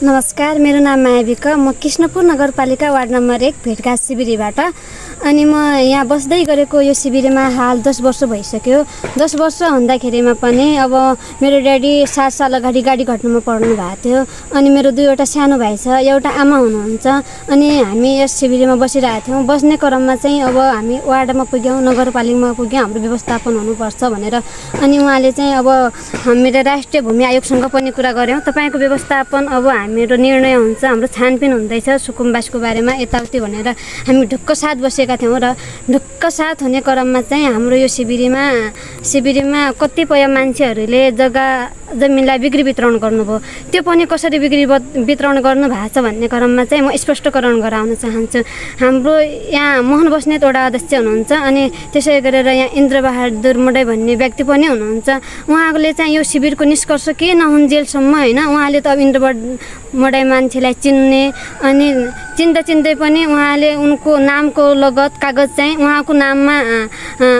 नमस्कार, मेरो नाम माया विक। म कृष्णपुर नगरपालिका वार्ड नम्बर 1 भेटघाट शिविरीबाट। अनि म यहाँ बस्दै गरेको यो शिविरमा हाल 10 वर्ष भइसक्यो। 10 वर्ष हुँदाखेरिमा पनि अब मेरो ड्याडी 7 साल अगाडि गाडी घटनामा पर्नु भएको थियो। अनि मेरो दुईवटा सानो भाइ छ, एउटा आमा हुनुहुन्छ। अनि हामी यस शिविरमा बसिरहेको थियौँ। बस्ने क्रममा चाहिँ अब हामी वार्डमा पुग्यौँ, नगरपालिकामा पुग्यौँ, हाम्रो व्यवस्थापन हुनुपर्छ भनेर। अनि उहाँले चाहिँ अब मेरो राष्ट्रिय भूमि आयोगसँग पनि कुरा गऱ्यौँ। तपाईँको व्यवस्थापन अब मेरो निर्णय हुन्छ, हाम्रो छानबिन हुँदैछ सुकुम्बासको बारेमा यताउति भनेर हामी ढुक्क साथ बसेका थियौँ। र ढुक्क साथ हुने क्रममा चाहिँ हाम्रो यो शिविरमा कतिपय मान्छेहरूले जमिनलाई बिक्री वितरण गर्नुभयो। त्यो पनि कसरी बिक्री वितरण गर्नु भएको छ भन्ने क्रममा चाहिँ म स्पष्टीकरण गराउन चाहन्छु। हाम्रो यहाँ मोहन बस्नेत वडा अध्यक्ष हुनुहुन्छ, अनि त्यसै गरेर यहाँ इन्द्रबहादुर मडै भन्ने व्यक्ति पनि हुनुहुन्छ। उहाँले चाहिँ यो शिविरको निष्कर्ष के नहुन्जेलसम्म होइन, उहाँले त अब इन्द्रबहादुर मडै मान्छेलाई चिन्ने, अनि चिन्दै पनि उहाँले उनको नामको लगत कागज चाहिँ उहाँको नाममा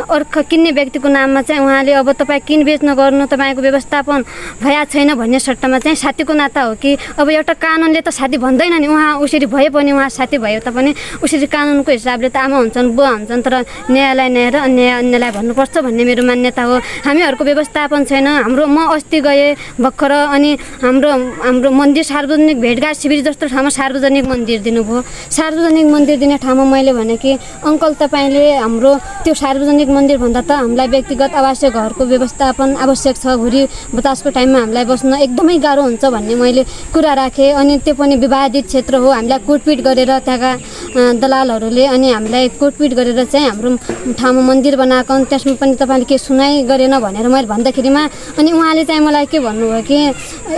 अर्को किन्ने व्यक्तिको नाममा चाहिँ उहाँले अब तपाईँ किनबेच नगर्नु, तपाईँको व्यवस्थापन भया छैन भन्ने सट्टामा चाहिँ साथीको नाता हो कि अब एउटा कानुनले त साथी भन्दैन नि। उहाँ उसरी भए पनि उहाँ साथी भयो तापनि उसरी कानुनको हिसाबले त आमा हुन्छन्, बुवा हुन्छन्, तर न्यायलाई न्याय र अन्यलाई भन्नुपर्छ भन्ने मेरो मान्यता हो। हामीहरूको व्यवस्थापन छैन। म अस्ति गएँ भर्खर, अनि हाम्रो मन्दिर सार्वजनिक भेटघाट शिविर जस्तो ठाउँमा सार्वजनिक मन्दिर दिनुभयो। सार्वजनिक मन्दिर दिने ठाउँमा मैले भने कि अङ्कल तपाईँले हाम्रो त्यो सार्वजनिक मन्दिर भन्दा त हामीलाई व्यक्तिगत आवासीय घरको व्यवस्थापन आवश्यक छ। हुरी बतासको टाइममा हामीलाई बस्न एकदमै गाह्रो हुन्छ भन्ने मैले कुरा राखेँ। अनि त्यो पनि विवादित क्षेत्र हो, हामीलाई कुटपिट गरेर त्यहाँका दलालहरूले अनि हामीलाई कुटपिट गरेर चाहिँ हाम्रो ठाउँमा मन्दिर बनाएको, त्यसमा पनि तपाईँले के सुनाइ गरेन भनेर मैले भन्दाखेरिमा अनि उहाँले चाहिँ मलाई के भन्नुभयो कि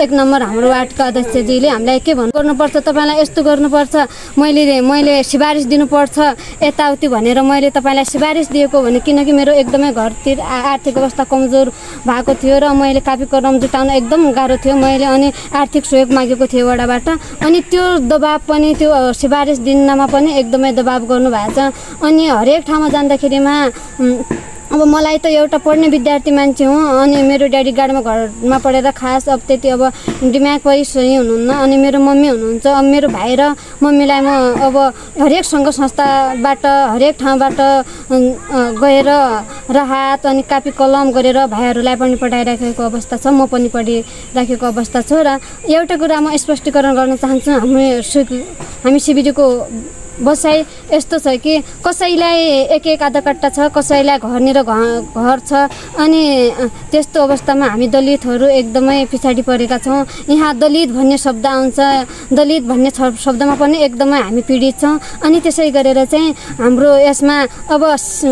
1 नम्बर हाम्रो वार्डका अध्यक्षजीले हामीलाई के गर्नुपर्छ, तपाईँलाई यस्तो गर्नुपर्छ, मैले सिफारिस दिनुपर्छ यताउति भनेर मैले तपाईँलाई सिफारिस दिएको भने, किनकि मेरो एकदमै घरतिर आर्थिक अवस्था कमजोर भएको थियो र मैले कापी कलम जुटाउन एकदम गाह्रो थियो। मैले अनि आर्थिक सहयोग मागेको थिएँ वडाबाट, अनि त्यो दबाब पनि त्यो सिफारिस दिनमा पनि एकदमै दबाब गर्नुभएको छ। अनि हरेक ठाउँमा जाँदाखेरिमा अब मलाई त एउटा पढ्ने विद्यार्थी मान्छे हुँ, अनि मेरो ड्याडी गाडीमा घरमा पढेर खास अब त्यति अब दिमाग पनि सही हुनुहुन्न। अनि मेरो मम्मी हुनुहुन्छ। अब मेरो भाइ र मम्मीलाई म अब हरेक सङ्घ संस्थाबाट हरेक ठाउँबाट गएर राहत अनि कापी कलम गरेर भाइहरूलाई पनि पढाइराखेको अवस्था छ, म पनि पढिराखेको अवस्था छ। र एउटा कुरा म स्पष्टीकरण गर्न चाहन्छु, हामी शिविरको बसाइ यस्तो छ कि कसैलाई एक आधा कट्टा छ, कसैलाई घरनिर घर छ। अनि त्यस्तो अवस्थामा हामी दलितहरू एकदमै पछाडि परेका छौँ। यहाँ दलित भन्ने शब्द आउँछ, दलित भन्ने शब्दमा पनि एकदमै हामी पीडित छौँ। अनि त्यसै गरेर चाहिँ हाम्रो यसमा अब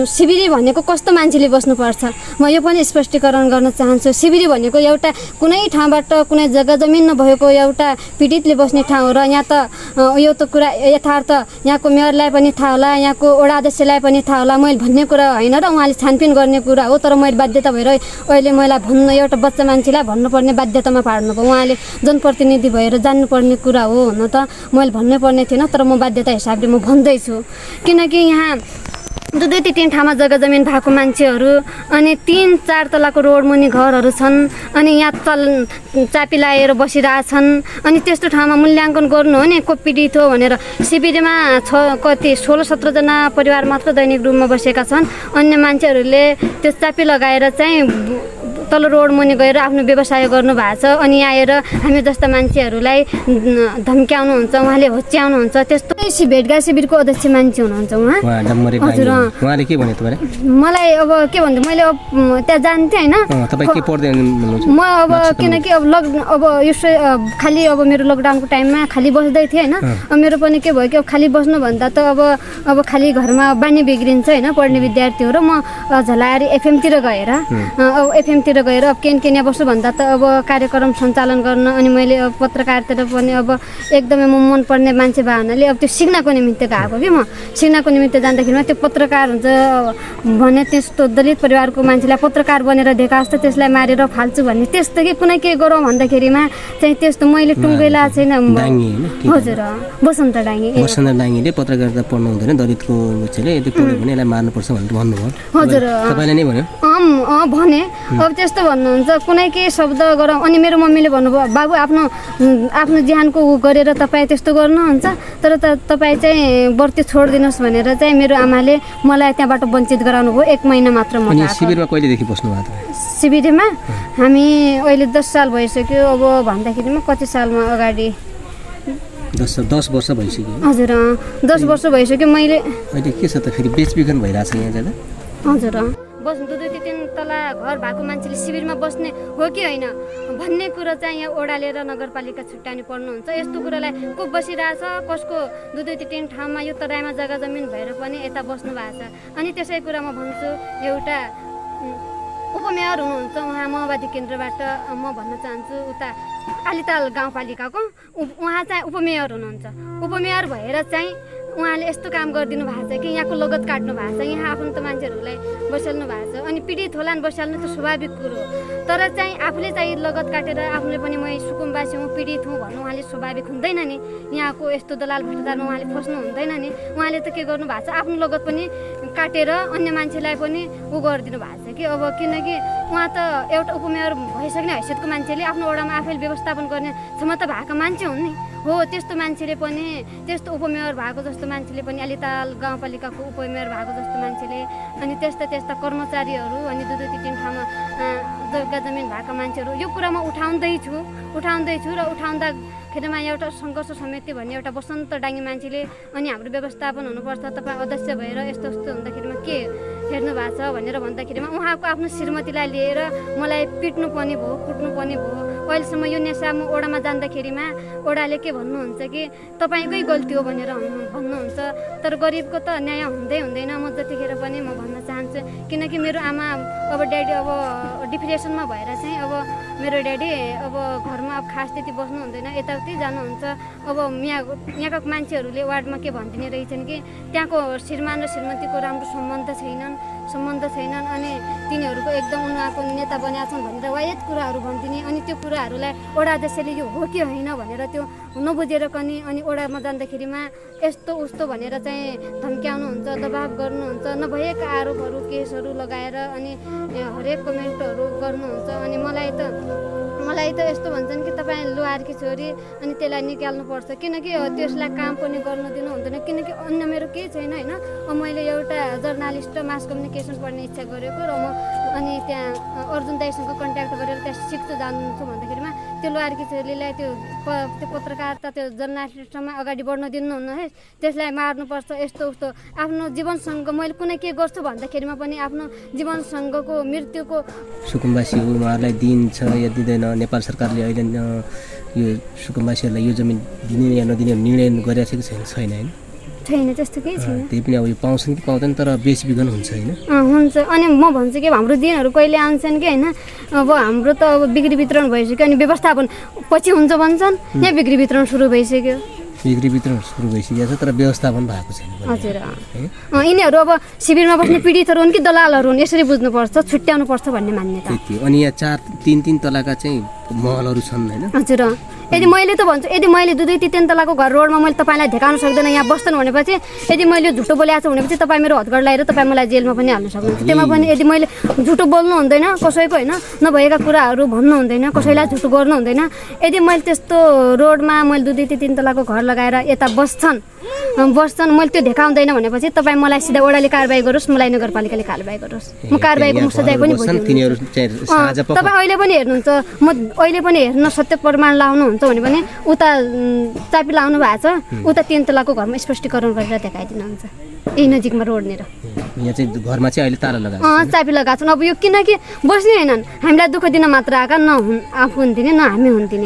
शिविरी भनेको कस्तो मान्छेले बस्नुपर्छ, म यो पनि स्पष्टीकरण गर्न चाहन्छु। शिविरी भनेको एउटा कुनै ठाउँबाट कुनै जग्गा जमिन नभएको एउटा पीडितले बस्ने ठाउँ हो। र यहाँ त यो त कुरा यथार्थ यहाँको मेयरलाई पनि थाहा होला, यहाँको वडा अध्यक्षलाई पनि थाहा होला, मैले भन्ने कुरा होइन र उहाँले छानबिन गर्ने कुरा हो। तर मैले बाध्यता भएर अहिले मलाई भन्नु, एउटा बच्चा मान्छेलाई भन्नुपर्ने बाध्यतामा पार्नुभयो। उहाँले जनप्रतिनिधि भएर जान्नुपर्ने कुरा हो, हुन त मैले भन्नै पर्ने थिएन, तर म बाध्यता हिसाबले म भन्दैछु। किनकि यहाँ 2-3 ठाउँमा जग्गा जमिन भएको मान्छेहरू, अनि 3-4 तलाको रोड मुनि घरहरू छन्, अनि यहाँ चापी लाएर बसिरहेछन्। अनि त्यस्तो ठाउँमा मूल्याङ्कन गर्नु हो नि को पीडित हो भनेर। शिविरमा 16-17 जना परिवार मात्र दैनिक रूपमा बसेका छन्। अन्य मान्छेहरूले त्यो चापी लगाएर चाहिँ तल्लो रोड मुनि गएर आफ्नो व्यवसाय गर्नु भएको छ। अनि आएर हामी जस्ता मान्छेहरूलाई धम्क्याउनुहुन्छ, उहाँले होच्याउनुहुन्छ। त्यस्तो भेटघाट शिविरको अध्यक्ष मान्छे हुनुहुन्छ उहाँ। हजुर, उहाँले के भन्यो तपाईलाई? मलाई अब के भन्नु, मैले अब त्यहाँ जान्थेँ होइन, तपाईँ के पढ्दै हुनुहुन्छ? म अब किनकि अब यो खालि अब मेरो लकडाउनको टाइममा खालि बस्दै थिएँ होइन। अब मेरो पनि के भयो कि अब खालि बस्नुभन्दा त अब खालि घरमा बानी बिग्रिन्छ होइन, पढ्ने विद्यार्थी हो। र म झलारी एफएमतिर गएर अब केन बस्छु भन्दा त अब कार्यक्रम सञ्चालन गर्न, अनि मैले अब पत्रकारिता पनि अब एकदमै म मनपर्ने मान्छे भए हुनाले अब त्यो सिक्नको निमित्त गएको कि म सिक्नको निमित्त जाँदाखेरिमा त्यो पत्रकार हुन्छ भने त्यस्तो दलित परिवारको मान्छेलाई पत्रकार बनेर देखा जस्तो त्यसलाई मारेर फाल्छु भन्ने त्यस्तो कि कुनै के गरौँ भन्दाखेरिमा चाहिँ त्यस्तो मैले टुङ्गै ला छैन। हजुर, बसन्त डाङ्गीले पत्रकारिता पढ्नु हुँदैन, दलितको बच्चाले यदि पढ्यो भने यसलाई मार्नुपर्छ भनेर भन्नुभयो। हजुर, तपाईँले नै भन्यो? भने अब त्यस्तो यस्तो भन्नुहुन्छ कुनै केही शब्द गरौँ अनि मेरो मम्मीले भन्नुभयो बाबु आफ्नो ज्यानको उ गरेर तपाईँ त्यस्तो गर्नुहुन्छ तर तपाईँ चाहिँ बर्ती छोडिदिनुहोस् भनेर चाहिँ मेरो आमाले मलाई त्यहाँबाट वञ्चित गराउनु भयो 1 महिना मात्र म अनि शिविरमा कहिलेदेखि बस्नु भएको तपाईँ? शिविरमा हामी अहिले 10 साल भइसक्यो अब भन्दाखेरिमा कति सालमा अगाडि 10 वर्ष भइसक्यो। हजुर 10 वर्ष भइसक्यो मैले। अहिले के छ त फेरि बेचबिखन भइरहेछ यहाँ जाँदा? हजुर बस्नु 2-3 तला घर भएको मान्छेले शिविरमा बस्ने हो कि होइन भन्ने कुरो चाहिँ यहाँ ओडालेर नगरपालिका छुट्याउनु पर्नुहुन्छ। यस्तो कुरालाई को बसिरहेछ कसको 2-3 ठाउँमा यो तराईमा जग्गा जमिन भएर पनि यता बस्नु भएको छ। अनि त्यसै कुरा म भन्छु एउटा उपमेयर हुनुहुन्छ उहाँ माओवादी केन्द्रबाट म भन्न चाहन्छु उता आलिताल गाउँपालिकाको उहाँ चाहिँ उपमेयर हुनुहुन्छ। उपमेयर भएर चाहिँ उहाँले यस्तो काम गरिदिनु भएको छ कि यहाँको लगत काट्नु भएको छ, यहाँ आफन्त मान्छेहरूलाई बसाल्नु भएको छ। अनि पीडित होलान् बसाल्नु त स्वाभाविक कुरो हो तर चाहिँ आफूले चाहिँ लगत काटेर आफूले पनि म सुकुम्बासी हुँ पीडित हुँ भन्नु उहाँले स्वाभाविक हुँदैन नि। यहाँको यस्तो दलाल भ्रष्टाचारमा उहाँले फस्नु हुँदैन नि। उहाँले त के गर्नु भएको छ आफ्नो लगत पनि काटेर अन्य मान्छेलाई पनि उ गरिदिनु भएको छ कि अब किनकि उहाँ त एउटा उपमेयर भइसक्ने हैसियतको मान्छेले आफ्नो वडामा आफैले व्यवस्थापन गर्ने क्षमता भएको मान्छे हुन् नि। हो त्यस्तो मान्छेले पनि त्यस्तो उपमेयर भएको जस्तो मान्छेले पनि आलिताल गाउँपालिकाको उपमेयर भएको जस्तो मान्छेले अनि त्यस्ता कर्मचारीहरू अनि 2-3 ठाउँमा जग्गा जमिन भएका मान्छेहरू यो कुरा म उठाउँदैछु र उठाउँदाखेरिमा एउटा सङ्घर्ष समिति भन्ने एउटा बसन्त डाङ्गी मान्छेले अनि हाम्रो व्यवस्थापन हुनुपर्छ तपाईँ अध्यक्ष भएर यस्तो हुँदाखेरिमा के हेर्नु भएको छ भनेर भन्दाखेरिमा उहाँको आफ्नो श्रीमतीलाई लिएर मलाई पिट्नु पनि भयो कुट्नु पनि भयो। अहिलेसम्म यो नेसा म ओडामा जाँदाखेरिमा ओडाले के भन्नुहुन्छ कि तपाईँकै गल्ती हो भनेर भन्नुहुन्छ तर गरिबको त न्याय हुँदैन। म जतिखेर पनि म भन्न चाहन्छु किनकि मेरो आमा अब ड्याडी अब डिप्रेसनमा भएर चाहिँ अब मेरो ड्याडी अब घरमा अब खास त्यति बस्नु हुँदैन यताउति जानुहुन्छ। अब यहाँका मान्छेहरूले वार्डमा के भनिदिने रहेछन् कि त्यहाँको श्रीमान र श्रीमतीको राम्रो सम्बन्ध छैनन् अनि तिनीहरूको एकदम उनीहरूको नेता बनिया छन् भनेर वायत कुराहरू भनिदिने अनि त्यो कुराहरूलाई वडा अध्यक्षले यो हो कि होइन भनेर त्यो नबुझेर पनि अनि वडामा जाँदाखेरिमा यस्तो उस्तो भनेर चाहिँ धम्क्याउनुहुन्छ दबाब गर्नुहुन्छ नभएका आरोपहरू केसहरू लगाएर अनि हरेक कमेन्टहरू गर्नुहुन्छ। अनि मलाई त यस्तो भन्छन् कि तपाईँ लोहारकी छोरी अनि त्यसलाई निकाल्नुपर्छ किनकि त्यसलाई काम पनि गर्नु दिनु हुँदैन किनकि अन्य मेरो केही छैन होइन। मैले एउटा जर्नालिस्ट मास कम्युनिकेसन पढ्ने इच्छा गरेको र म अनि त्यहाँ अर्जुन दाईसँग कन्ट्याक्ट गरेर त्यहाँ सिक्छु जान्छु भन्दाखेरिमा त्यो लोहारकी छोरीलाई त्यो पत्रकारिता त्यो जर्नालिस्टमा अगाडि बढ्न दिनुहुन्न है त्यसलाई मार्नुपर्छ यस्तो उस्तो आफ्नो जीवनसँग मैले कुनै के गर्छु भन्दाखेरिमा पनि आफ्नो जीवनसँगको मृत्युको सुकुम्बासी उहाँहरूलाई दिन्छ या दिँदैन नेपाल सरकारले अहिले यो सुकुम्बासीहरूलाई यो जमिन दिने या नदिने निर्णय गरिरहेको छैन होइन? छैन त्यस्तो केही छैन। त्यही पनि अब यो पाउँछन् कि पाउँदैन तर बेचबिखन हुन्छ होइन? हुन्छ अनि म भन्छु कि हाम्रो दिनहरू कहिले आउँछन् कि होइन अब हाम्रो त अब बिक्री वितरण भइसक्यो अनि व्यवस्थापन पछि हुन्छ भन्छन् यहाँ बिक्री वितरण सुरु भइसक्यो सुरु भइसकेको छ तर व्यवस्थापन भएको छैन। हजुर यिनीहरू अब शिविरमा बस्ने पीडितहरू हुन् कि दलालहरू हुन् यसरी बुझ्नुपर्छ छुट्याउनुपर्छ भन्ने मान्यता। अनि यहाँ 3 तलाका चाहिँ महलहरू छन् होइन? हजुर यदि मैले त भन्छु यदि मैले 2-3 तलाको घर रोडमा मैले तपाईँलाई देखाउन सक्दैन यहाँ बस्दैन भनेपछि यदि मैले झुटो बोलेको छु भनेपछि तपाईँ मेरो हतगढ लगाएर तपाईँ मलाई जेलमा पनि हाल्न सक्नुहुन्छ। त्यसमा पनि यदि मैले झुटो बोल्नु हुँदैन कसैको होइन नभएका कुराहरू भन्नु हुँदैन कसैलाई झुटो गर्नु हुँदैन। यदि मैले त्यस्तो रोडमा मैले 2-3 तलाको घर लगाएर यता बस्छन् मैले त्यो देखाउँदैन भनेपछि तपाईँ मलाई सिधा ओडाले कारबाही गरोस् मलाई नगरपालिकाले कारबाही गरोस् म कारबाहीको सजाय पनि तपाईँ अहिले पनि हेर्नुहुन्छ म अहिले पनि हेर्न सत्य प्रमाण लाउनुहुन्छ भने पनि उता चापी लाउनु भएको छ उता 3 तलाको घरमा स्पष्टीकरण गरेर देखाइदिनुहुन्छ यही नजिकमा रोडनेर यहाँ चाहिँ घरमा चाहिँ अहिले ताला लगाएको चापी लगाएको छन्। अब यो किनकि बस्ने होइनन् हामीलाई दुःख दिन मात्र आएका आफू हुन्थेन न हामी हुन्थेन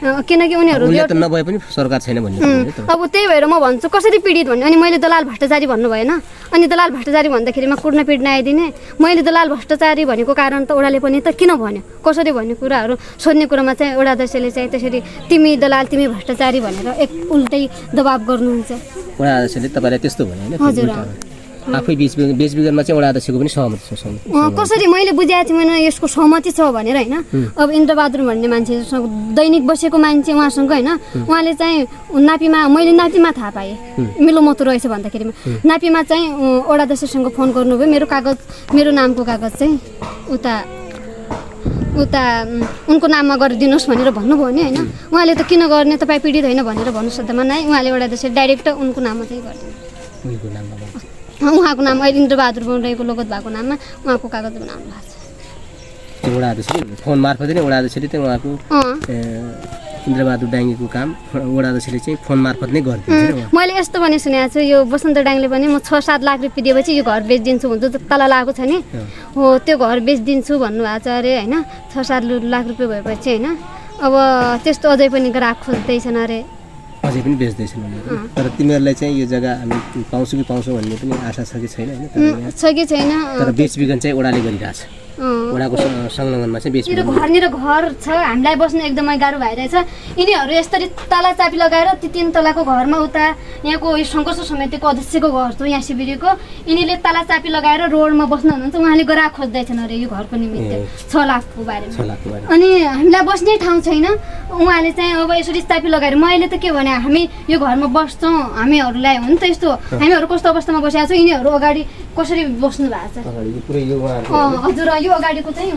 किनकि उनीहरू नभए पनि सरकार छैन भन्ने अब त्यही भएर म भन्छु कसरी पीडित भन्ने अनि मैले दलाल भ्रष्टाचारी भन्नु भएन अनि दलाल भ्रष्टाचारी भन्दाखेरिमा कुट्न पिट्न आइदिने मैले दलाल भ्रष्टाचारी भनेको कारण त ओडाले पनि त किन भन्यो कसरी भन्ने कुराहरू सोध्ने कुरामा चाहिँ ओडा अध्यक्षले चाहिँ त्यसरी तिमी दलाल तिमी भ्रष्टाचारी भनेर एक उल्टै दबाब गर्नुहुन्छ। ओडा अध्यक्षले तपाईँलाई त्यस्तो भने होइन? हजुर आफै बेचबिखनमा चाहिँ ओडा अध्यक्षको पनि सहमति छ कसरी मैले बुझाएको थिएँ मैले यसको सहमति छ भनेर होइन। अब इन्द्रबहादुर भन्ने मान्छेसँग दैनिक बसेको मान्छे उहाँसँग होइन उहाँले चाहिँ मैले नापीमा थाहा पाएँ मिलो मतो रहेछ भन्दाखेरिमा नापीमा चाहिँ ओडा अध्यक्षसँग फोन गर्नुभयो मेरो नामको कागज चाहिँ उता उता उनको नाममा गरिदिनुहोस् भनेर भन्नुभयो नि होइन। उहाँले त किन गर्ने, तपाईँ पीडित होइन भनेर भन्नु सक्दैमा नै उहाँले एउटा त्यसरी डाइरेक्ट उनको नाममा चाहिँ गरिदिनु। उहाँको नाम अहिले इन्द्रबहादुर बौराईको लोगत भएको नाममा उहाँको कागज बनाउनु भएको छ। त्यो वडा अध्यक्षले फोन मार्फत नै वडा अध्यक्षले चाहिँ उहाँको इन्द्रबहादुर डाङ्गेको काम वडा अध्यक्षले चाहिँ फोन मार्फत नै गरिदिन्छ। मैले यस्तो पनि सुनेको छु, यो बसन्त डाङ्गले पनि म 6-7 लाख रुपियाँ दिएपछि यो घर बेचिदिन्छु हुन्छ, तल लागेको छ नि हो त्यो घर बेचिदिन्छु भन्नुभएको छ अरे होइन। 6-7 लाख रुपियाँ भएपछि होइन। अब त्यस्तो अझै पनि ग्राहक खोज्दैछन् अरे, अझै पनि बेच्दैछन् उनीहरू। तर तिमीहरूलाई चाहिँ यो जग्गा हामी पाउँछौँ कि पाउँछौँ भन्ने पनि आशा छ कि छैन होइन? छ कि छैन। तर बेचबिखन चाहिँ वडाले गरिरहेछ, वडाको संलग्नमा चाहिँ बेचबिखन। घरनिर घर छ, हामीलाई बस्न एकदमै गाह्रो भइरहेछ। यिनीहरू यसरी ताला चापी लगाएर ती 3 तलाको घरमा उता यहाँको सङ्घर्ष समितिको अध्यक्षको घर छ यहाँ शिविरको, यिनीले ताला चापी लगाएर रोडमा बस्न हुनुहुन्छ। उहाँले ग्राहक खोज्दैछन् अरे यो घरको निमित्त 6 लाखको बारेमा। अनि हामीलाई बस्ने ठाउँ छैन, उहाँले चाहिँ अब यसरी चापी लगाएर मैले त के भने हामी यो घरमा बस्छौँ, हामीहरूलाई हो नि त यस्तो, हामीहरू कस्तो अवस्थामा बसेका छौँ, यिनीहरू अगाडि कसरी बस्नु भएको छ। हजुर यो अगाडिको चाहिँ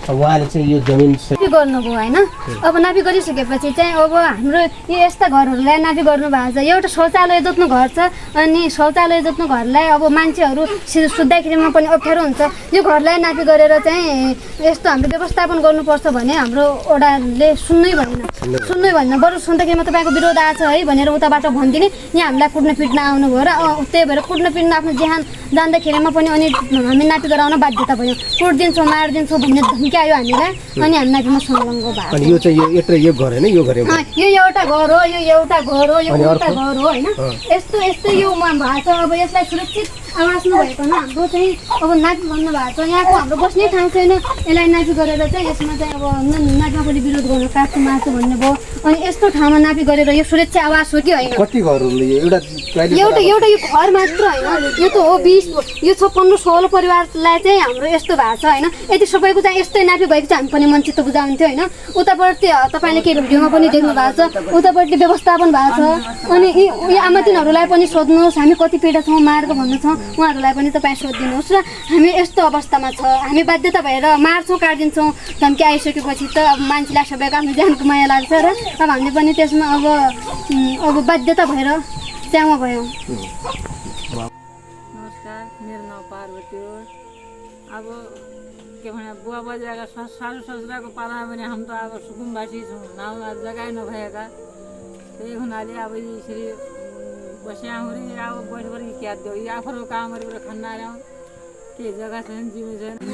उहाँले चाहिँ यो जमिन नापी गर्नुभयो होइन। अब नापी गरिसकेपछि चाहिँ अब हाम्रो यो यस्ता घरहरूलाई नापी गर्नु भएको छ। एउटा शौचालय जोत्नु घर छ, अनि शौचालय जोत्नु घरलाई अब मान्छेहरू सुत्दाखेरिमा पनि अप्ठ्यारो हुन्छ। यो घरलाई नापी गरेर चाहिँ यस्तो हामीले व्यवस्थापन गर्नुपर्छ भने हाम्रो वडाले सुन्नै भएन। बरु सुन्दाखेरिमा तपाईँको विरोध आएको छ है भनेर उताबाट भनिदिने, यहाँ हामीलाई कुट्न पिट्न आउनुभयो र त्यही भएर कुट्न पिट्न आफ्नो ज्यान जाँदाखेरिमा पनि अनि हामी नापी गराउन बाध्यता भयो। कुट्दिन्छौँ मारिदिन्छौँ भन्ने धम्की आयो हामीलाई, अनि हामी नापीमा संलग्न भएको। अनि यो चाहिँ यो घर होइन, यो घर यो एउटा घर हो, यो एउटा घर हो, यो एउटा घर हो होइन। यस्तो यो भएको छ। अब यसलाई सुरक्षित आवास नभएको हाम्रो चाहिँ अब नापी भन्नु भएको छ। यहाँको हाम्रो बस्ने ठाउँ छैन, यसलाई नापी गरेर चाहिँ यसमा चाहिँ अब नापीमा पनि विरोध गर्नु काट्छु मार्छु भन्ने भयो। अनि यस्तो ठाउँमा नापी गरेर यो सुरक्षा आवास हो कि होइन? कति घरहरूले एउटा यो घर मात्र होइन, यो त हो 20, यो 56-16 परिवारलाई चाहिँ हाम्रो यस्तो भएको छ होइन। यदि सबैको चाहिँ यस्तै नापी भएको चाहिँ हामी पनि मन चित्त बुझाउँथ्यो होइन। उतापट्टि तपाईँले केही भिडियोमा पनि देख्नु भएको छ, उतापट्टि व्यवस्थापन भएको छ। अनि यी आमातिनहरूलाई पनि सोध्नुहोस् हामी कति पीडा छौँ मार्ग भन्नु छ, उहाँहरूलाई पनि तपाईँ सोधिदिनुहोस्। र हामी यस्तो अवस्थामा छ, हामी बाध्यता भएर मार्छौँ काटिदिन्छौँ, धम्की आइसकेपछि त अब मान्छेलाई सबैको आफ्नो ज्यानको माया लाग्छ र अब हामीले पनि त्यसमा अब बाध्यता भएर च्यामा भयौँ। नमस्कार, मेरो नाम पार्वती हो। अब के भने बुवा बजाएका सासू ससुराको पालामा पनि हामी त अब सुकुम्बासी छौँ, नाउँमा जग्गा नभएका। त्यही हुनाले अब यसरी बस्याउँ अब बैठबरी क्या दियो यो आफूको काम गरेर खाना आउँ, केही जग्गा छैन, जिउ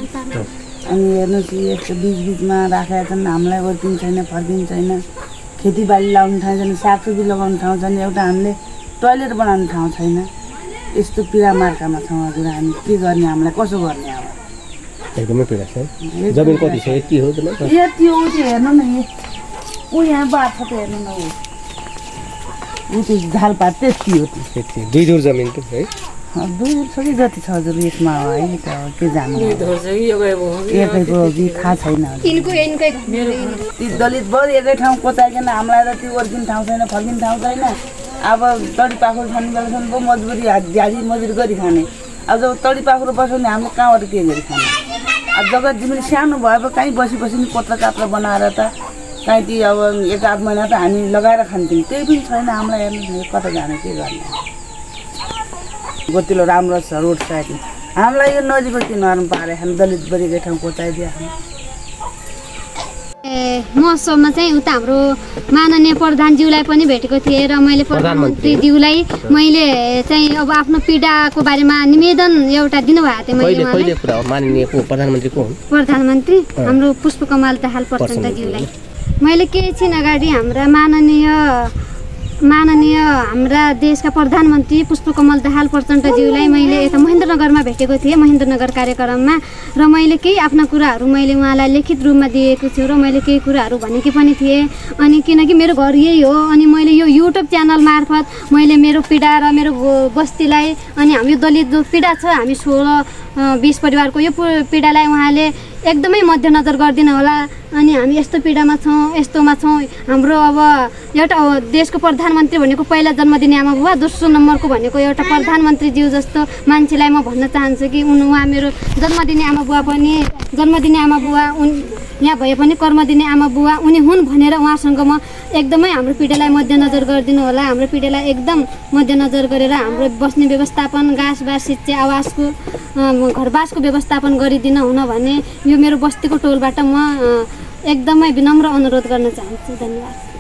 छैन। अनि हेर्नुहोस् यस्तो बिचबिचमा राखेका छन्, हामीलाई वर्किङ छैन, फर्किङ छैन, खेतीबाली लगाउने ठाउँ छैन, सागसब्जी लगाउने ठाउँ छैन, एउटा हामीले टोयलेट बनाउने ठाउँ छैन। यस्तो पीडा मार्कामा छौँ हजुर। हामी के गर्ने, हामीलाई कसो गर्ने अब? एकदमै पीडा छ। जमिन कति छ? यति हो यति हो त्यो हेर्नु न, ऊ यहाँ बार छ त हेर्नु न, ऊ त्यो झालपात त्यति हो। 2 जोर जमिन त है, 2 छोरी जति छ हजुर यसमा है। त के जानु एकैको थाहा छैन। ती दलित बरु एकै ठाउँ कोचाइकन हामीलाई त त्यो वर्किङ ठाउँ छैन, फर्किने ठाउँ छैन। अब तडी पाखुरो छन् बेलासम्म पो मजबुरी झ्याडी मजुरी गरी खाने। अब जब तडी पाखुरो बस्यो भने हामीले कहाँबाट के गरी खाने? अब जग्गा जमिन सानो भए पो कहीँ बसी नि पत्र कात्र बनाएर त कहीँ ती अब 1-8 महिना त हामी लगाएर खान्थ्यौँ, त्यही पनि छैन हामीलाई। हेर्नु कता जाने, के गर्ने? गोतिलो राम्रो छ, रोड साइड हामीलाई यो नजिकको किन नरम पारे खाने, दलित बढीकै ठाउँ कोचाइदिए खाने। महोत्सवमा चाहिँ उता हाम्रो माननीय प्रधानज्यूलाई पनि भेटेको थिएँ र मैले प्रधानमन्त्रीज्यूलाई मैले चाहिँ अब आफ्नो पीडाको बारेमा निवेदन एउटा दिनुभएको थिएँ। मैले माननीय प्रधानमन्त्री को हुन्? प्रधानमन्त्री हाम्रो पुष्पकमल दाहाल प्रचण्डज्यूलाई मैले केही छिन अगाडि हाम्रा माननीय हाम्रा देशका प्रधानमन्त्री पुष्पकमल दाहाल प्रचण्डज्यूलाई मैले यता महेन्द्रनगरमा भेटेको थिएँ, महेन्द्रनगर कार्यक्रममा। र मैले केही आफ्ना कुराहरू मैले उहाँलाई लिखित रूपमा दिएको छु र मैले केही कुराहरू भनेकी पनि थिएँ। अनि किनकि मेरो घर यही हो, अनि मैले यो युट्युब च्यानल मार्फत मैले मेरो पीडा र मेरो बस्तीलाई, अनि हामी दलित जो पीडा छ हामी 16-20 परिवारको यो पीडालाई उहाँले एकदमै मध्यनजर गरिदिनु होला। अनि हामी यस्तो पीडामा छौँ, यस्तोमा छौँ। हाम्रो अब एउटा देशको प्रधानमन्त्री भनेको पहिला जन्मदिने आमा बुवा, दोस्रो नम्बरको भनेको एउटा प्रधानमन्त्रीज्यू जस्तो मान्छेलाई म भन्न चाहन्छु कि उहाँ मेरो जन्मदिने आमा बुवा पनि, जन्मदिने आमा बुवा यहाँ भए पनि कर्म दिने आमा बुवा उनी हुन् भनेर उहाँसँग म एकदमै हाम्रो पिँढीलाई मध्यनजर गरिदिनु होला। हाम्रो पिँढीलाई एकदम मध्यनजर गरेर हाम्रो बस्ने व्यवस्थापन, घाँसबास, शिक्षा, आवासको घरबासको व्यवस्थापन गरिदिनु हुन भने यो मेरो बस्तीको टोलबाट म एकदमै विनम्र अनुरोध गर्न चाहन्छु। धन्यवाद।